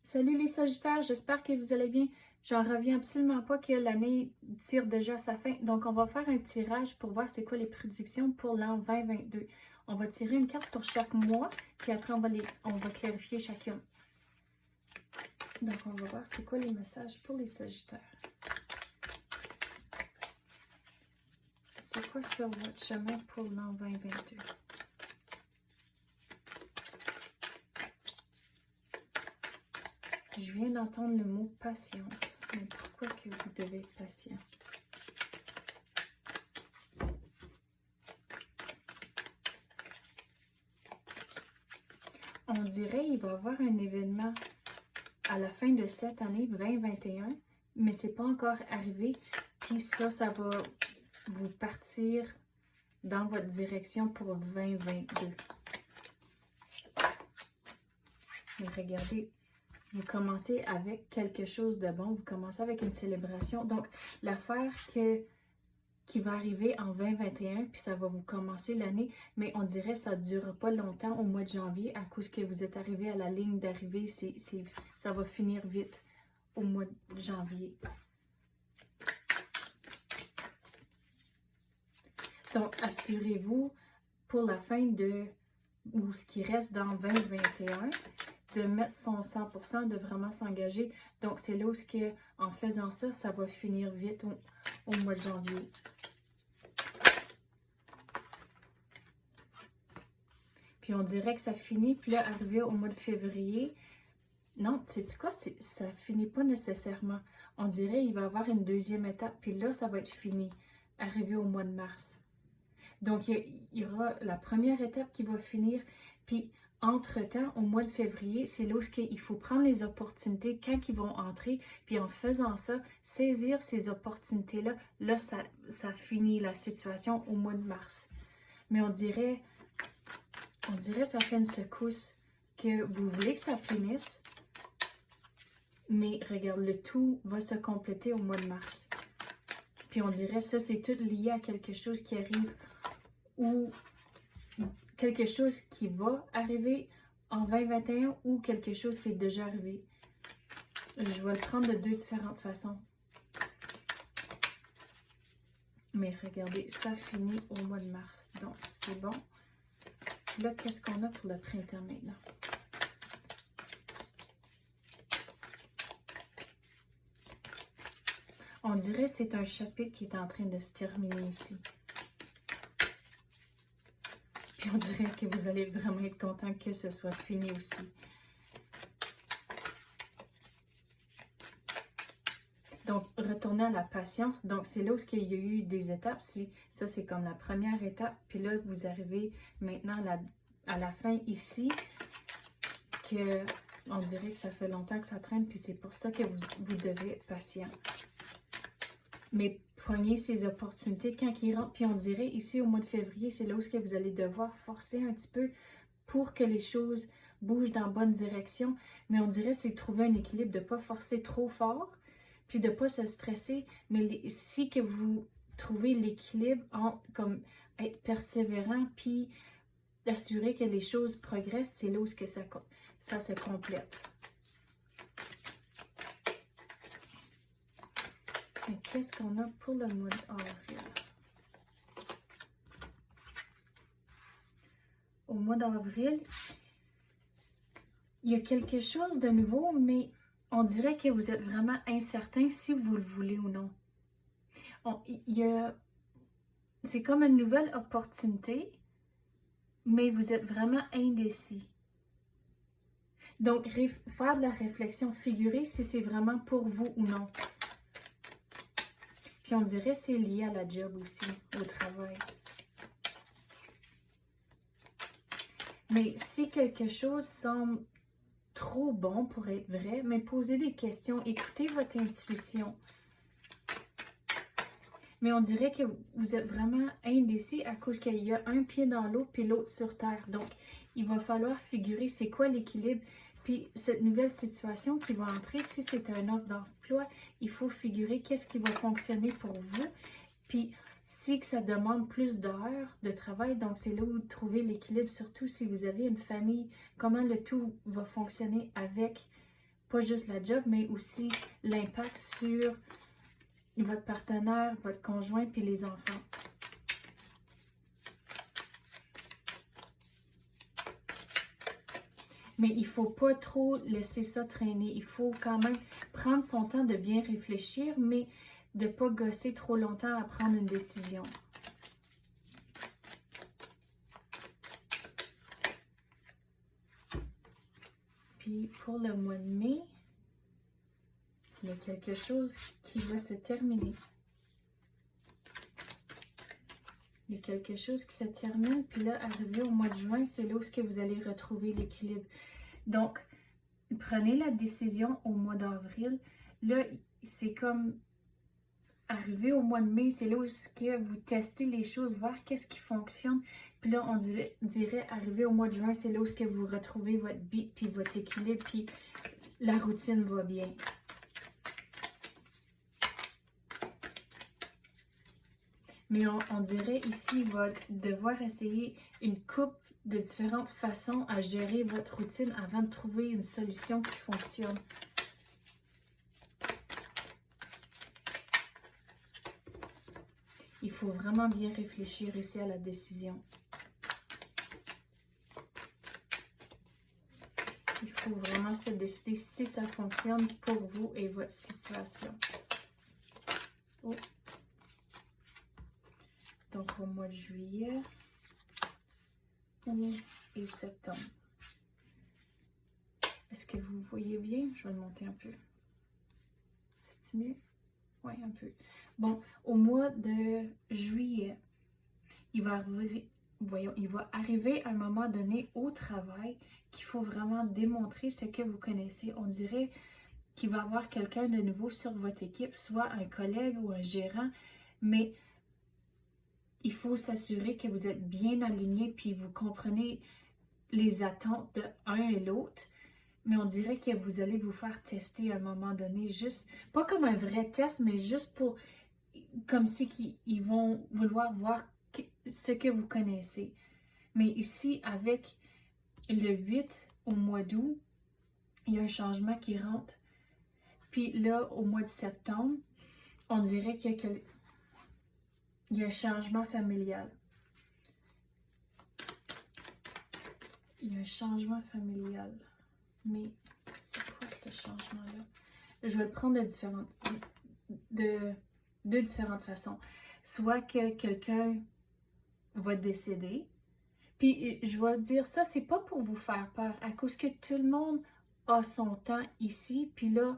Salut les Sagittaires, j'espère que vous allez bien. J'en reviens absolument pas que l'année tire déjà à sa fin. Donc, on va faire un tirage pour voir c'est quoi les prédictions pour l'an 2022. On va tirer une carte pour chaque mois, puis après on va clarifier chacune. Donc, on va voir c'est quoi les messages pour les Sagittaires. C'est quoi sur votre chemin pour l'an 2022? Je viens d'entendre le mot patience. Mais pourquoi que vous devez être patient? On dirait qu'il va y avoir un événement à la fin de cette année 2021, mais c'est pas encore arrivé. Puis ça va vous partir dans votre direction pour 2022. Mais regardez, vous commencez avec quelque chose de bon, vous commencez avec une célébration. Donc, l'affaire qui va arriver en 2021, puis ça va vous commencer l'année, mais on dirait que ça ne durera pas longtemps au mois de janvier à cause que vous êtes arrivé à la ligne d'arrivée, ça va finir vite au mois de janvier. Donc, assurez-vous pour la fin ou ce qui reste dans 2021, de mettre son 100%, de vraiment s'engager. Donc, c'est là où en faisant ça, ça va finir vite au mois de janvier. Puis on dirait que ça finit, puis là, arrivé au mois de février, non, sais-tu quoi? Ça finit pas nécessairement. On dirait qu'il va y avoir une deuxième étape, puis là, ça va être fini, arrivé au mois de mars. Donc, il y aura la première étape qui va finir, puis entre-temps, au mois de février, c'est là où il faut prendre les opportunités quand ils vont entrer, puis en faisant ça, saisir ces opportunités-là, là, ça finit la situation au mois de mars. Mais on dirait ça fait une secousse que vous voulez que ça finisse, mais regarde, le tout va se compléter au mois de mars. Puis on dirait ça, c'est tout lié à quelque chose qui arrive ou quelque chose qui va arriver en 2021 ou quelque chose qui est déjà arrivé. Je vais le prendre de deux différentes façons. Mais regardez, ça finit au mois de mars. Donc, c'est bon. Là, qu'est-ce qu'on a pour le printemps maintenant? On dirait que c'est un chapitre qui est en train de se terminer ici. Puis on dirait que vous allez vraiment être content que ce soit fini aussi. Donc, retourner à la patience. Donc, c'est là où il y a eu des étapes. Ça, c'est comme la première étape. Puis là, vous arrivez maintenant à la fin ici, que on dirait que ça fait longtemps que ça traîne. Puis c'est pour ça que vous devez être patient. Mais prenez ces opportunités quand ils rentrent. Puis on dirait ici au mois de février, c'est là où vous allez devoir forcer un petit peu pour que les choses bougent dans la bonne direction. Mais on dirait c'est trouver un équilibre, de ne pas forcer trop fort, puis de ne pas se stresser. Mais si que vous trouvez l'équilibre comme être persévérant, puis d'assurer que les choses progressent, c'est là où ça se complète. Mais qu'est-ce qu'on a pour le mois d'avril? Au mois d'avril, il y a quelque chose de nouveau, mais on dirait que vous êtes vraiment incertain si vous le voulez ou non. C'est comme une nouvelle opportunité, mais vous êtes vraiment indécis. Donc, faire de la réflexion figurée si c'est vraiment pour vous ou non. Puis on dirait que c'est lié à la job aussi, au travail. Mais si quelque chose semble trop bon pour être vrai, mais posez des questions, écoutez votre intuition. Mais on dirait que vous êtes vraiment indécis à cause qu'il y a un pied dans l'eau puis l'autre sur terre. Donc, il va falloir figurer c'est quoi l'équilibre. Puis cette nouvelle situation qui va entrer, si c'est un offre d'emploi, il faut figurer qu'est-ce qui va fonctionner pour vous. Puis si que ça demande plus d'heures de travail, donc c'est là où vous trouvez l'équilibre, surtout si vous avez une famille, comment le tout va fonctionner avec pas juste la job, mais aussi l'impact sur votre partenaire, votre conjoint, puis les enfants. Mais il ne faut pas trop laisser ça traîner. Il faut quand même prendre son temps de bien réfléchir, mais de ne pas gosser trop longtemps à prendre une décision. Puis pour le mois de mai, il y a quelque chose qui va se terminer. Il y a quelque chose qui se termine, puis là, arrivé au mois de juin, c'est là où vous allez retrouver l'équilibre. Donc, prenez la décision au mois d'avril. Là, c'est comme arrivé au mois de mai, c'est là où vous testez les choses, voir qu'est-ce qui fonctionne. Puis là, on dirait arrivé au mois de juin, c'est là où vous retrouvez votre beat, puis votre équilibre, puis la routine va bien. Mais on dirait ici, il va devoir essayer une couple de différentes façons à gérer votre routine avant de trouver une solution qui fonctionne. Il faut vraiment bien réfléchir ici à la décision. Il faut vraiment se décider si ça fonctionne pour vous et votre situation. Oh. Donc, au mois de juillet, août et septembre. Est-ce que vous voyez bien? Je vais le monter un peu. C'est mieux? Oui, un peu. Bon, au mois de juillet, il va arriver à un moment donné au travail qu'il faut vraiment démontrer ce que vous connaissez. On dirait qu'il va y avoir quelqu'un de nouveau sur votre équipe, soit un collègue ou un gérant, mais il faut s'assurer que vous êtes bien aligné puis vous comprenez les attentes de un et l'autre. Mais on dirait que vous allez vous faire tester à un moment donné, juste, pas comme un vrai test, mais juste pour, comme si ils vont vouloir voir ce que vous connaissez. Mais ici, avec le 8 au mois d'août, il y a un changement qui rentre. Puis là, au mois de septembre, on dirait qu'il y a un changement familial. Il y a un changement familial. Mais c'est quoi ce changement-là? Je vais le prendre de deux différentes façons. Soit que quelqu'un va décéder. Puis je vais dire ça, c'est pas pour vous faire peur, à cause que tout le monde a son temps ici, puis là,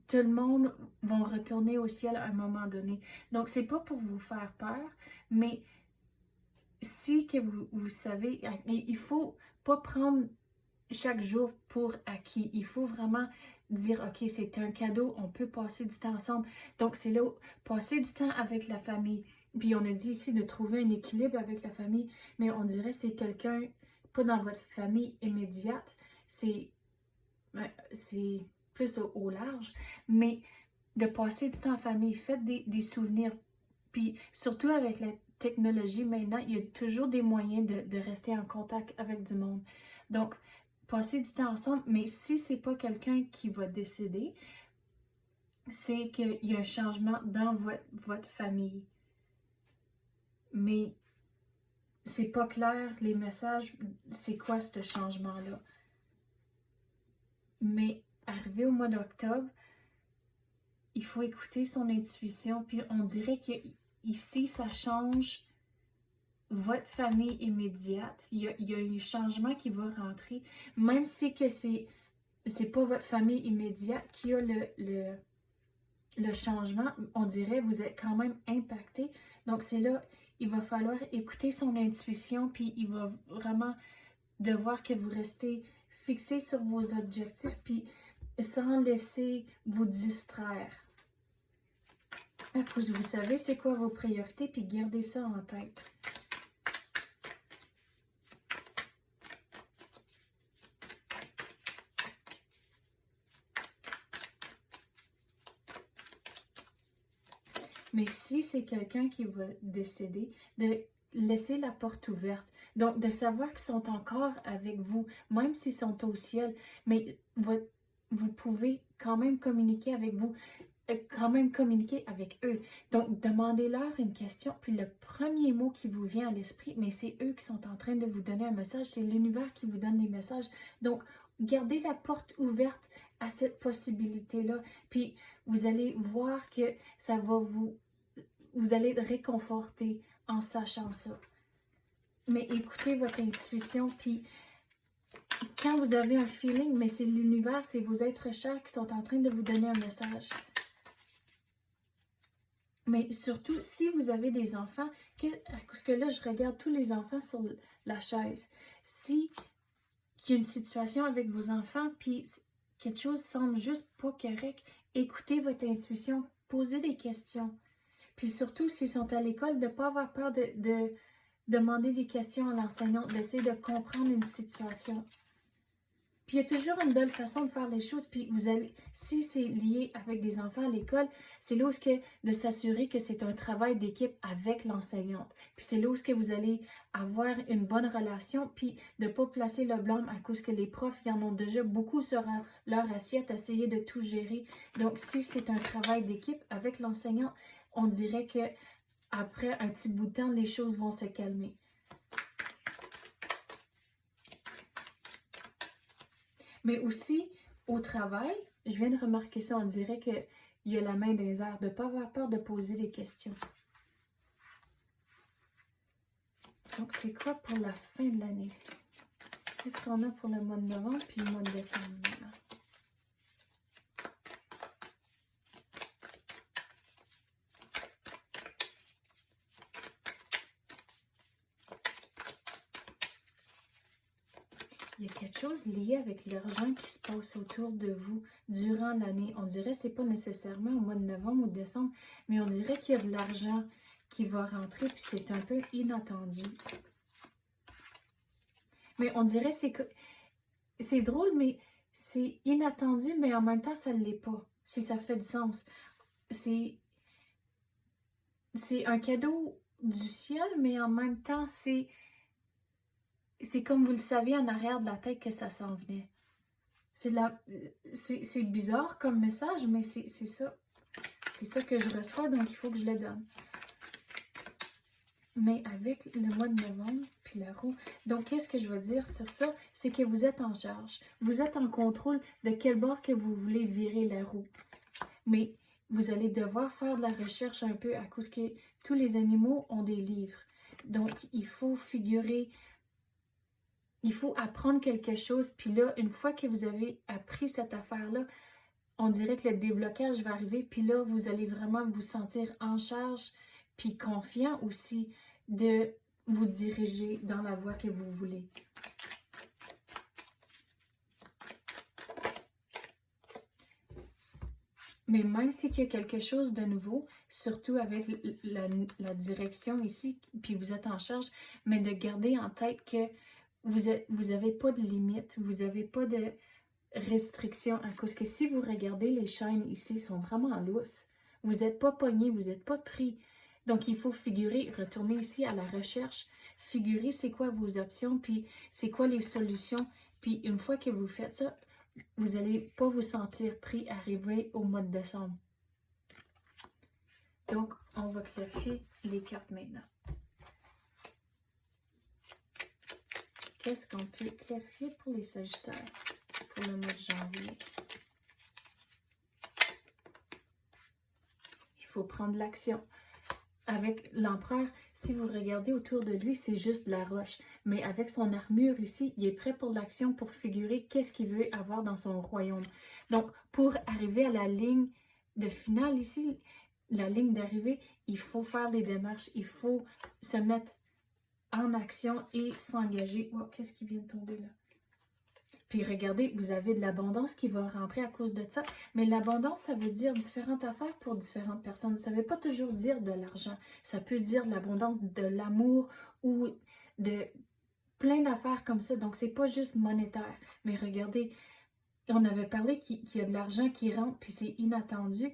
tout le monde va retourner au ciel à un moment donné. Donc, c'est pas pour vous faire peur, mais si que vous savez, il faut pas prendre chaque jour pour acquis. Il faut vraiment dire, OK, c'est un cadeau, on peut passer du temps ensemble. Donc, c'est là, passer du temps avec la famille. Puis, on a dit ici de trouver un équilibre avec la famille, mais on dirait que c'est quelqu'un, pas dans votre famille immédiate, c'est plus au large, mais de passer du temps en famille, faites des souvenirs. Puis, surtout avec la technologie maintenant, il y a toujours des moyens de rester en contact avec du monde. Donc, passer du temps ensemble, mais si c'est pas quelqu'un qui va décéder, c'est qu'il y a un changement dans votre famille. Mais c'est pas clair, les messages, c'est quoi ce changement-là? Mais arrivé au mois d'octobre, il faut écouter son intuition, puis on dirait qu'ici, ça change votre famille immédiate. Il y a un changement qui va rentrer, même si que c'est pas votre famille immédiate qui a le changement, on dirait vous êtes quand même impacté. Donc c'est là, il va falloir écouter son intuition, puis il va vraiment devoir que vous restez fixé sur vos objectifs, puis sans laisser vous distraire. À cause vous savez c'est quoi vos priorités, puis gardez ça en tête. Mais si c'est quelqu'un qui va décéder, de laisser la porte ouverte. Donc, de savoir qu'ils sont encore avec vous, même s'ils sont au ciel. Mais vous pouvez quand même communiquer avec vous, quand même communiquer avec eux. Donc, demandez-leur une question, puis le premier mot qui vous vient à l'esprit, mais c'est eux qui sont en train de vous donner un message, c'est l'univers qui vous donne des messages. Donc, gardez la porte ouverte à cette possibilité-là, puis vous allez voir que ça va vous allez être réconforté en sachant ça. Mais écoutez votre intuition, puis quand vous avez un feeling, mais c'est l'univers, c'est vos êtres chers qui sont en train de vous donner un message. Mais surtout, si vous avez des enfants, parce que là, je regarde tous les enfants sur la chaise. Si il y a une situation avec vos enfants, puis quelque chose semble juste pas correct, écoutez votre intuition, posez des questions. Puis surtout, s'ils sont à l'école, de ne pas avoir peur de demander des questions à l'enseignant, d'essayer de comprendre une situation. Puis il y a toujours une belle façon de faire les choses. Puis vous allez, si c'est lié avec des enfants à l'école, c'est là où de s'assurer que c'est un travail d'équipe avec l'enseignante. Puis c'est là où vous allez avoir une bonne relation, puis de ne pas placer le blâme à cause que les profs, y en ont déjà beaucoup sur leur assiette, essayer de tout gérer. Donc si c'est un travail d'équipe avec l'enseignant, on dirait que après un petit bout de temps, les choses vont se calmer. Mais aussi, au travail, je viens de remarquer ça, on dirait qu'il y a la main dans les airs, de ne pas avoir peur de poser des questions. Donc, c'est quoi pour la fin de l'année? Qu'est-ce qu'on a pour le mois de novembre puis le mois de décembre? Il y a quelque chose lié avec l'argent qui se passe autour de vous durant l'année. On dirait que ce n'est pas nécessairement au mois de novembre ou de décembre, mais on dirait qu'il y a de l'argent qui va rentrer, puis c'est un peu inattendu. Mais on dirait que c'est drôle, mais c'est inattendu, mais en même temps, ça ne l'est pas, si ça fait du sens. C'est un cadeau du ciel, mais en même temps, c'est comme vous le saviez en arrière de la tête que ça s'en venait. C'est bizarre comme message, mais c'est ça. C'est ça que je reçois, donc il faut que je le donne. Mais avec le mois de novembre, puis la roue. Donc, qu'est-ce que je veux dire sur ça? C'est que vous êtes en charge. Vous êtes en contrôle de quel bord que vous voulez virer la roue. Mais vous allez devoir faire de la recherche un peu à cause que tous les animaux ont des livres. Donc, il faut figurer, il faut apprendre quelque chose. Puis là, une fois que vous avez appris cette affaire-là, on dirait que le déblocage va arriver. Puis là, vous allez vraiment vous sentir en charge, puis confiant aussi de vous diriger dans la voie que vous voulez. Mais même s'il y a quelque chose de nouveau, surtout avec la direction ici, puis vous êtes en charge, mais de garder en tête que vous n'avez pas de limite, vous n'avez pas de restrictions, à cause que si vous regardez les chaînes ici, sont vraiment lousses. Vous n'êtes pas pogné, vous n'êtes pas pris. Donc, il faut figurer, retourner ici à la recherche, figurer c'est quoi vos options, puis c'est quoi les solutions. Puis une fois que vous faites ça, vous n'allez pas vous sentir pris arrivé au mois de décembre. Donc, on va clarifier les cartes maintenant. Qu'est-ce qu'on peut clarifier pour les Sagittaires pour le mois de janvier? Il faut prendre l'action. Avec l'empereur, si vous regardez autour de lui, c'est juste de la roche. Mais avec son armure ici, il est prêt pour l'action, pour figurer qu'est-ce qu'il veut avoir dans son royaume. Donc, pour arriver à la ligne de finale ici, la ligne d'arrivée, il faut faire des démarches, il faut se mettre en action et s'engager. Wow, qu'est-ce qui vient de tomber là? Puis regardez, vous avez de l'abondance qui va rentrer à cause de ça. Mais l'abondance, ça veut dire différentes affaires pour différentes personnes. Ça ne veut pas toujours dire de l'argent. Ça peut dire de l'abondance, de l'amour ou de plein d'affaires comme ça. Donc, c'est pas juste monétaire. Mais regardez, on avait parlé qu'il y a de l'argent qui rentre, puis c'est inattendu.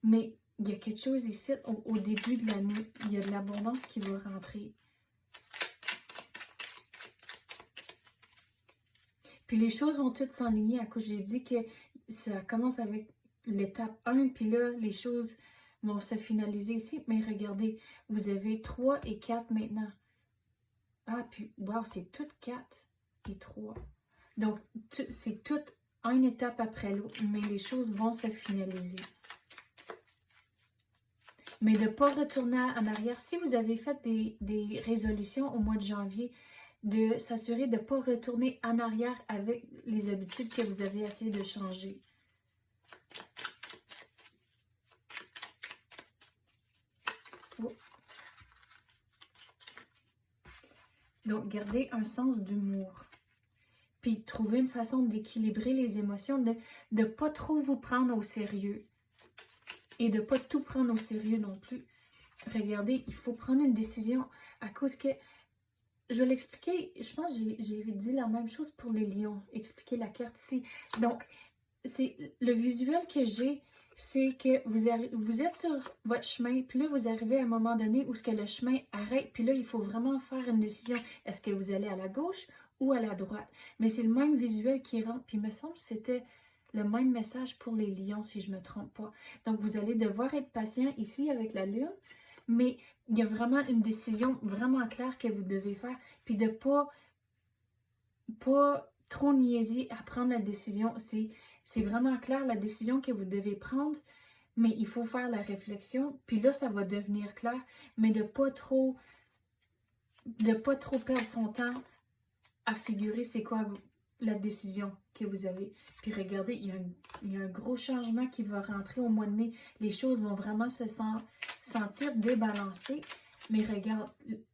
Mais il y a quelque chose ici, au début de l'année, il y a de l'abondance qui va rentrer. Puis les choses vont toutes s'enligner à cause j'ai dit que ça commence avec l'étape 1, puis là, les choses vont se finaliser ici. Mais regardez, vous avez 3 et 4 maintenant. Ah, puis, wow, c'est toutes 4 et 3. Donc, c'est toute une étape après l'autre, mais les choses vont se finaliser. Mais de ne pas retourner en arrière. Si vous avez fait des résolutions au mois de janvier, de s'assurer de ne pas retourner en arrière avec les habitudes que vous avez essayé de changer. Oh. Donc, gardez un sens d'humour. Puis, trouver une façon d'équilibrer les émotions, de ne pas trop vous prendre au sérieux. Et de ne pas tout prendre au sérieux non plus. Regardez, il faut prendre une décision à cause que, je vais l'expliquer, je pense que j'ai dit la même chose pour les lions, expliquer la carte ici. Donc, c'est le visuel que j'ai, c'est que vous êtes sur votre chemin, puis là, vous arrivez à un moment donné où ce que le chemin arrête, puis là, il faut vraiment faire une décision. Est-ce que vous allez à la gauche ou à la droite? Mais c'est le même visuel qui rentre, puis il me semble que c'était le même message pour les lions, si je ne me trompe pas. Donc, vous allez devoir être patient ici avec la lune, mais il y a vraiment une décision vraiment claire que vous devez faire, puis de pas trop niaiser à prendre la décision. C'est vraiment clair la décision que vous devez prendre, mais il faut faire la réflexion, puis là, ça va devenir clair, mais de pas trop perdre son temps à figurer c'est quoi la décision que vous avez. Puis regardez, il y a un gros changement qui va rentrer au mois de mai. Les choses vont vraiment se sentir débalancées. Mais regarde,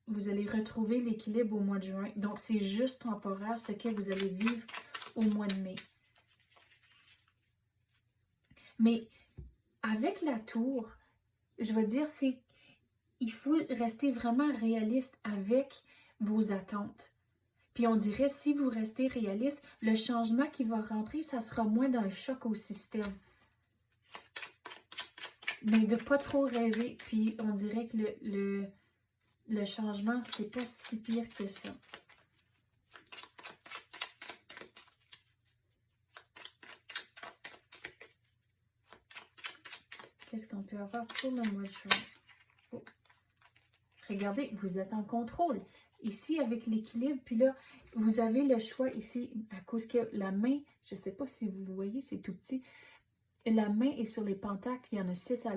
vous allez retrouver l'équilibre au mois de juin. Donc, c'est juste temporaire ce que vous allez vivre au mois de mai. Mais avec la tour, je veux dire, il faut rester vraiment réaliste avec vos attentes. Puis on dirait, si vous restez réaliste, le changement qui va rentrer, ça sera moins d'un choc au système. Mais de pas trop rêver, puis on dirait que le changement, c'est pas si pire que ça. Qu'est-ce qu'on peut avoir pour le mois de juin? Oh. Regardez, vous êtes en contrôle. Ici, avec l'équilibre, puis là, vous avez le choix ici, à cause que la main, je ne sais pas si vous voyez, c'est tout petit. La main est sur les pentacles, il y en a 6 à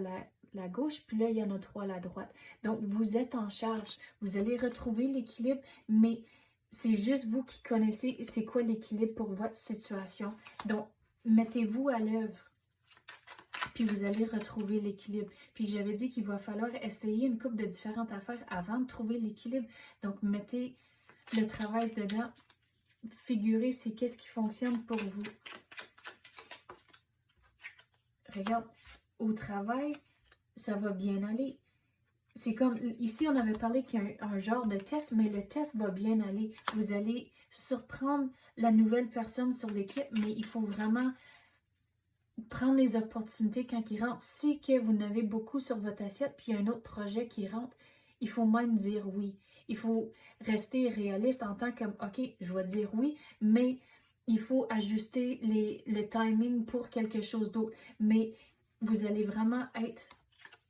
la gauche, puis là, il y en a 3 à la droite. Donc, vous êtes en charge. Vous allez retrouver l'équilibre, mais c'est juste vous qui connaissez c'est quoi l'équilibre pour votre situation. Donc, mettez-vous à l'œuvre. Puis vous allez retrouver l'équilibre. Puis j'avais dit qu'il va falloir essayer une couple de différentes affaires avant de trouver l'équilibre. Donc mettez le travail dedans. Figurez c'est qu'est-ce qui fonctionne pour vous. Regarde, au travail, ça va bien aller. C'est comme, ici on avait parlé qu'il y a un genre de test, mais le test va bien aller. Vous allez surprendre la nouvelle personne sur l'équipe, mais il faut vraiment prendre les opportunités quand ils rentrent. Si que vous n'avez beaucoup sur votre assiette, puis il y a un autre projet qui rentre, il faut même dire oui. Il faut rester réaliste en tant que, OK, je vais dire oui, mais il faut ajuster le timing pour quelque chose d'autre. Mais vous allez vraiment être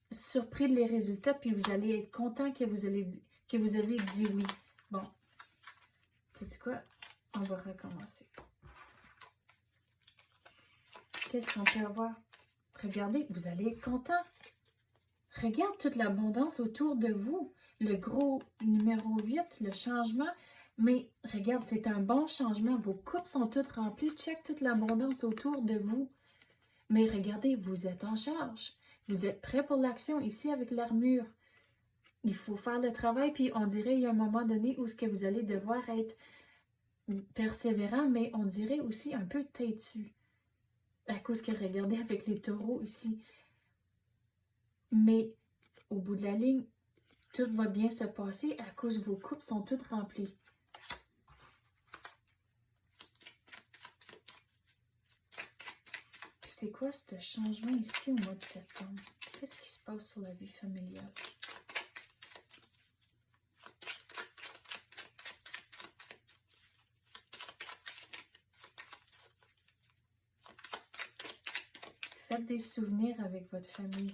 surpris des résultats, puis vous allez être content que vous avez dit oui. Bon, sais-tu quoi? On va recommencer. Qu'est-ce qu'on peut avoir? Regardez, vous allez être content. Regarde toute l'abondance autour de vous. Le gros numéro 8, le changement. Mais regarde, c'est un bon changement. Vos coupes sont toutes remplies. Check toute l'abondance autour de vous. Mais regardez, vous êtes en charge. Vous êtes prêt pour l'action ici avec l'armure. Il faut faire le travail, puis on dirait il y a un moment donné où ce que vous allez devoir être persévérant, mais on dirait aussi un peu têtu. À cause que regardez avec les taureaux ici. Mais au bout de la ligne, tout va bien se passer à cause que vos coupes sont toutes remplies. Puis c'est quoi ce changement ici au mois de septembre? Qu'est-ce qui se passe sur la vie familiale? Faites des souvenirs avec votre famille.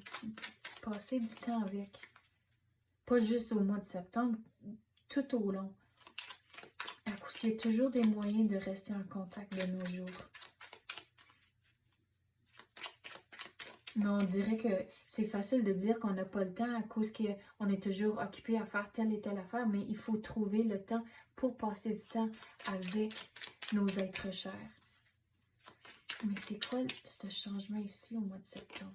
Passez du temps avec. Pas juste au mois de septembre, tout au long. Parce qu'il y a toujours des moyens de rester en contact de nos jours. Mais on dirait que c'est facile de dire qu'on n'a pas le temps à cause qu'on est toujours occupé à faire telle et telle affaire, mais il faut trouver le temps pour passer du temps avec nos êtres chers. Mais c'est quoi ce changement ici au mois de septembre?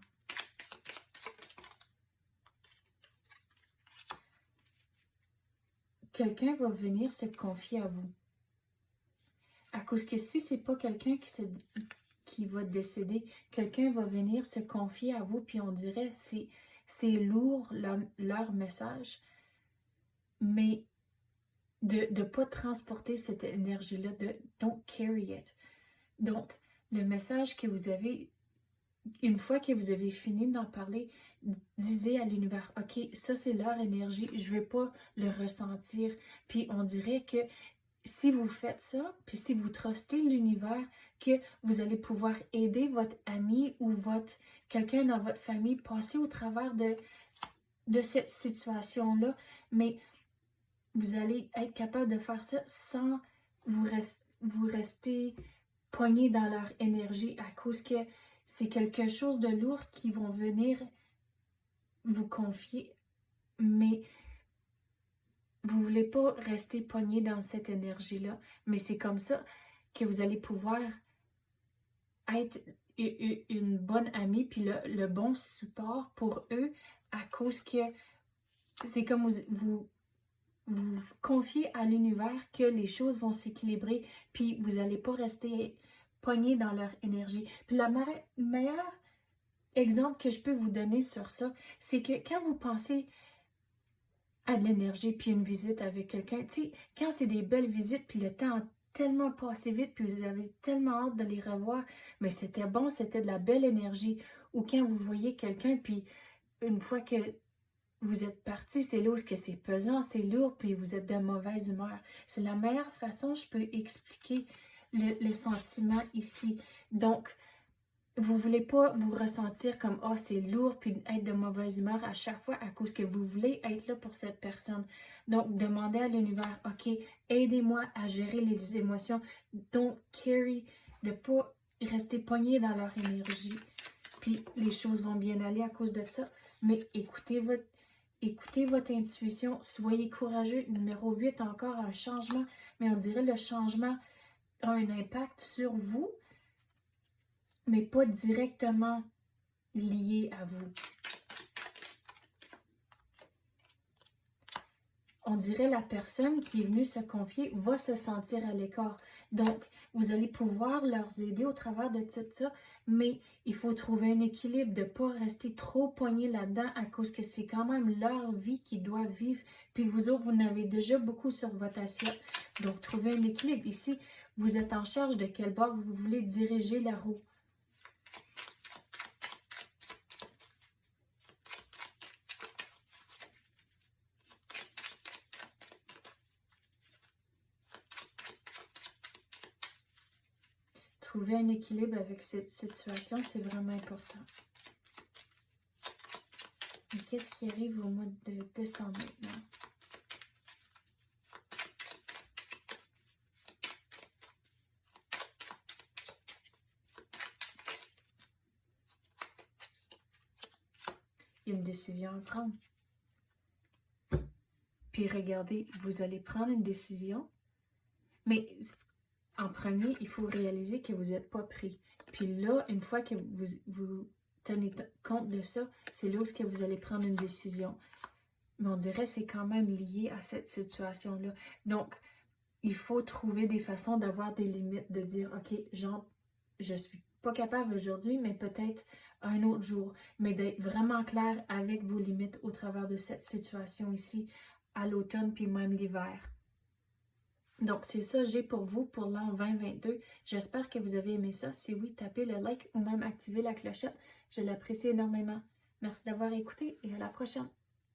Quelqu'un va venir se confier à vous. À cause que si c'est pas quelqu'un qui va décéder, quelqu'un va venir se confier à vous, puis on dirait c'est lourd leur message, mais de ne pas transporter cette énergie-là, de don't carry it. Donc, le message que vous avez, une fois que vous avez fini d'en parler, disez à l'univers, ok, ça c'est leur énergie, je ne vais pas le ressentir. Puis on dirait que si vous faites ça, puis si vous trustez l'univers, que vous allez pouvoir aider votre ami ou quelqu'un dans votre famille passer au travers de cette situation-là, mais vous allez être capable de faire ça sans vous rester pogné dans leur énergie à cause que c'est quelque chose de lourd qui vont venir vous confier, mais vous ne voulez pas rester pogné dans cette énergie-là. Mais c'est comme ça que vous allez pouvoir être une bonne amie, puis le bon support pour eux à cause que c'est comme vous confiez à l'univers que les choses vont s'équilibrer, puis vous n'allez pas rester pogné dans leur énergie. Puis le meilleur exemple que je peux vous donner sur ça, c'est que quand vous pensez à de l'énergie, puis une visite avec quelqu'un, tu sais, quand c'est des belles visites, puis le temps a tellement passé vite, puis vous avez tellement hâte de les revoir, mais c'était bon, c'était de la belle énergie. Ou quand vous voyez quelqu'un, puis une fois que vous êtes parti, c'est là où c'est pesant, c'est lourd, puis vous êtes de mauvaise humeur. C'est la meilleure façon je peux expliquer le sentiment ici. Donc, vous ne voulez pas vous ressentir comme « Ah, c'est lourd » puis être de mauvaise humeur à chaque fois à cause que vous voulez être là pour cette personne. Donc, demandez à l'univers « Ok, aidez-moi à gérer les émotions. Don't carry, de ne pas rester pogné dans leur énergie. » Puis, les choses vont bien aller à cause de ça. Mais écoutez votre intuition. Soyez courageux. Numéro 8, encore un changement. Mais on dirait le changement a un impact sur vous, mais pas directement lié à vous. On dirait la personne qui est venue se confier va se sentir à l'écart. Donc, vous allez pouvoir leur aider au travers de tout ça, mais il faut trouver un équilibre, de ne pas rester trop pogné là-dedans à cause que c'est quand même leur vie qu'ils doivent vivre. Puis vous autres, vous en avez déjà beaucoup sur votre assiette. Donc, trouvez un équilibre. Ici, vous êtes en charge de quel bord vous voulez diriger la roue. Trouver un équilibre avec cette situation, c'est vraiment important. Mais qu'est-ce qui arrive au mois de décembre maintenant? Il y a une décision à prendre. Puis regardez, vous allez prendre une décision, mais en premier, il faut réaliser que vous n'êtes pas pris. Puis là, une fois que vous tenez compte de ça, c'est là où que vous allez prendre une décision. Mais on dirait que c'est quand même lié à cette situation-là. Donc, il faut trouver des façons d'avoir des limites, de dire, OK, genre, je suis pas capable aujourd'hui, mais peut-être un autre jour. Mais d'être vraiment clair avec vos limites au travers de cette situation ici, à l'automne, puis même l'hiver. Donc, c'est ça que j'ai pour vous pour l'an 2022. J'espère que vous avez aimé ça. Si oui, tapez le like ou même activez la clochette. Je l'apprécie énormément. Merci d'avoir écouté et à la prochaine.